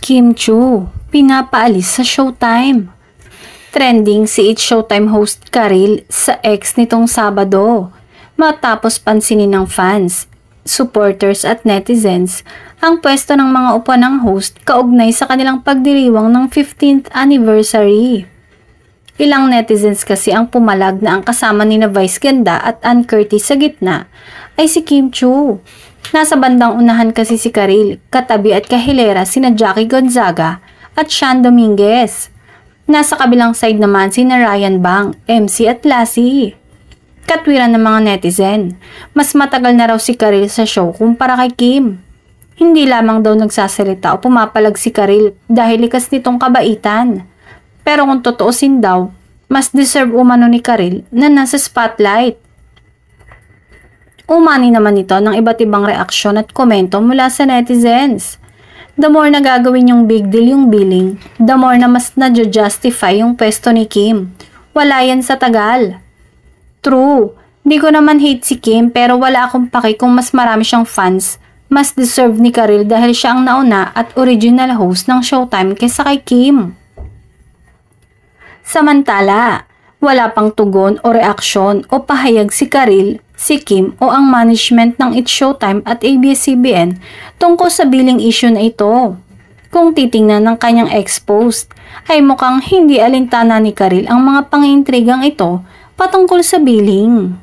Kim Chu, pinapaalis sa Showtime. Trending si It's Showtime host Karil sa X nitong Sabado matapos pansinin ng fans, supporters at netizens ang pwesto ng mga upuan ng host kaugnay sa kanilang pagdiriwang ng 15th anniversary. Ilang netizens kasi ang pumalag na ang kasama ni na Vice Ganda at Ann Curtis sa gitna ay si Kim Chu. Nasa bandang unahan kasi si Karil, katabi at kahilera sina Jackie Gonzaga at Sean Dominguez. Nasa kabilang side naman sina Ryan Bang, MC at Lassie. Katwiran ng mga netizen, mas matagal na raw si Karil sa show kumpara kay Kim. Hindi lamang daw nagsasalita o pumapalag si Karil dahil likas nitong kabaitan. Pero kung totoosin daw, mas deserve umano ni Karil na nasa spotlight. Umani naman ito ng iba't ibang reaksyon at komento mula sa netizens. The more na gagawin yung big deal yung billing, the more na mas na-justify yung pwesto ni Kim. Wala yan sa tagal. True, di ko naman hate si Kim pero wala akong paki kung mas marami siyang fans. Mas deserve ni Karil dahil siya ang nauna at original host ng Showtime kaysa kay Kim. Samantala, wala pang tugon o reaksyon o pahayag si Karil, si Kim o ang management ng It's Showtime at ABS-CBN tungkol sa billing issue na ito. Kung titingnan ng kanyang ex-post, ay mukhang hindi alintana ni Karil ang mga pangintrigang ito patungkol sa billing.